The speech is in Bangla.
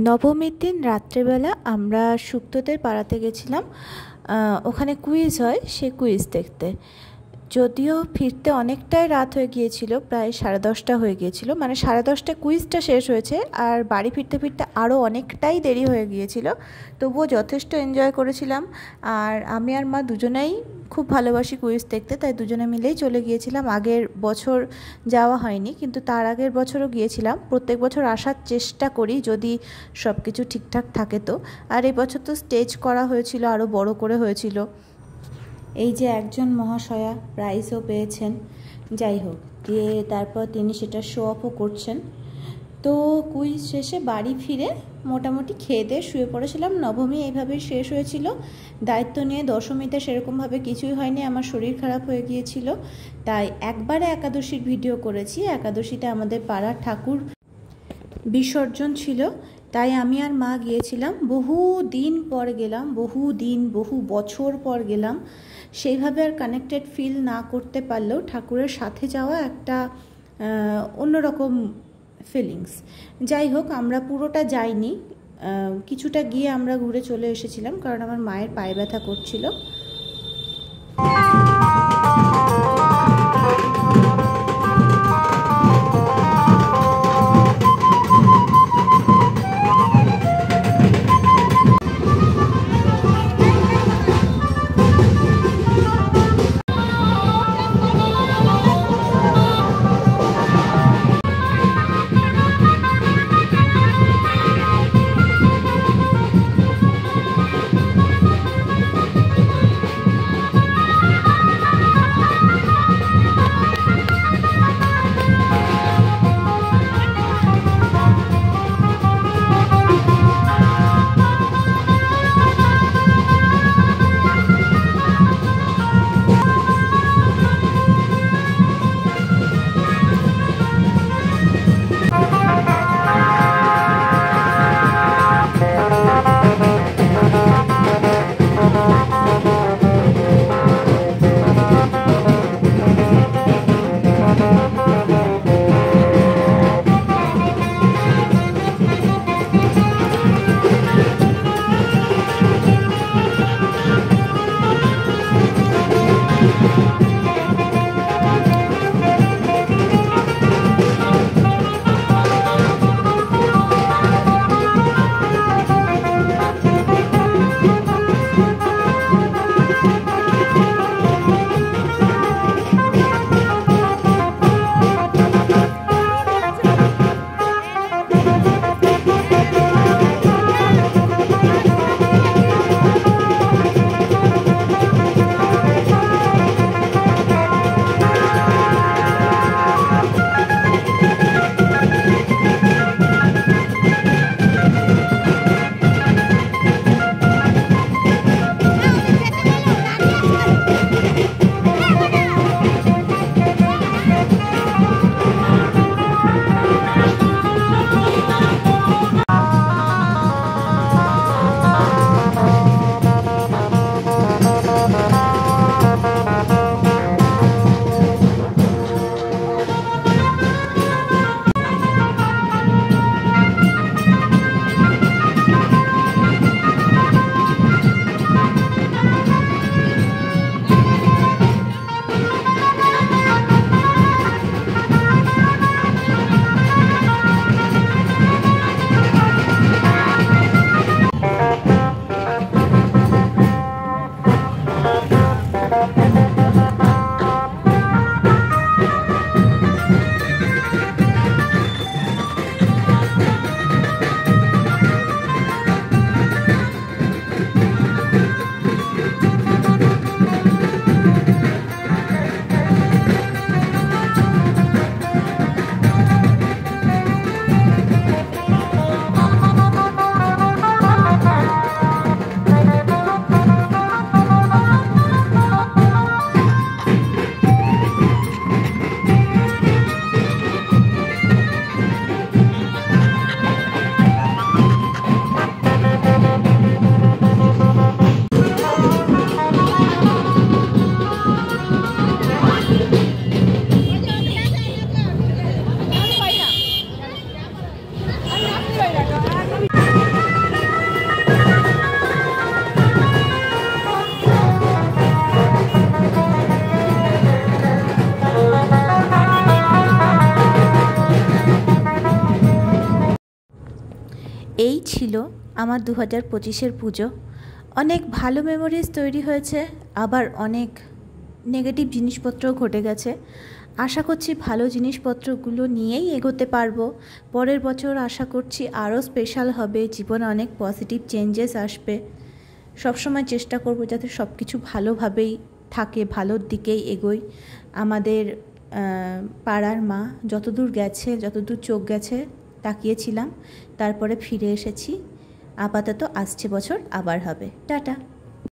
নবমীর দিন রাত্রেবেলা আমরা শুক্তোদের পাড়াতে গেছিলাম। ওখানে কুইজ হয়, সে কুইজ দেখতে। যদিও ফিরতে অনেকটাই রাত হয়ে গিয়েছিল, প্রায় 10:30 হয়ে গিয়েছিল, মানে 10:30 কুইজটা শেষ হয়েছে, আর বাড়ি ফিরতে ফিরতে আরও অনেকটাই দেরি হয়ে গিয়েছিল। তবুও যথেষ্ট এনজয় করেছিলাম। আর আমি আর মা দুজনেই খুব ভালোবাসি কুইজ দেখতে, তাই দুজনে মিলেই চলে গিয়েছিলাম। আগের বছর যাওয়া হয়নি, কিন্তু তার আগের বছরও গিয়েছিলাম। প্রত্যেক বছর আসার চেষ্টা করি যদি সব কিছু ঠিকঠাক থাকে তো। আর এই বছর তো স্টেজ করা হয়েছিল, আরও বড় করে হয়েছিল। এই যে একজন মহাশয়া প্রাইজও পেয়েছেন, যাই হোক, দিয়ে তারপর তিনি সেটা শো অফও করছেন। তো কুইজ শেষে বাড়ি ফিরে মোটামুটি খেয়ে দিয়ে শুয়ে পড়েছিলাম। নবমী এইভাবেই শেষ হয়েছিল। দায়িত্ব নিয়ে দশমীতে সেরকমভাবে কিছুই হয়নি, আমার শরীর খারাপ হয়ে গিয়েছিল, তাই একবারে একাদশীর ভিডিও করেছি। একাদশীতে আমাদের পাড়ার ঠাকুর বিসর্জন ছিল, তাই আমি আর মা গিয়েছিলাম। বহু দিন পর গেলাম, বহু বছর পর গেলাম। সেইভাবে আর কানেক্টেড ফিল না করতে পারলেও ঠাকুরের সাথে যাওয়া একটা অন্যরকম ফিলিংস। যাই হোক, আমরা পুরোটা যাইনি, কিছুটা গিয়ে আমরা ঘুরে চলে এসেছিলাম, কারণ আমার মায়ের পায়ে ব্যথা করছিল। এই ছিল আমার 2025-এর পুজো। অনেক ভালো মেমোরিজ তৈরি হয়েছে, আবার অনেক নেগেটিভ জিনিসপত্রও ঘটে গেছে। আশা করছি ভালো জিনিসপত্রগুলো নিয়েই এগোতে পারবো। পরের বছর আশা করছি আরও স্পেশাল হবে, জীবনে অনেক পজিটিভ চেঞ্জেস আসবে। সবসময় চেষ্টা করব যাতে সব কিছু ভালোভাবেই থাকে, ভালোর দিকেই এগোই। আমাদের পাড়ার মা যতদূর গেছে, যতদূর চোখ গেছে তাকিয়েছিলাম, তারপরে ফিরে এসেছি। আপাতত আসছে বছর আবার হবে। টাটা।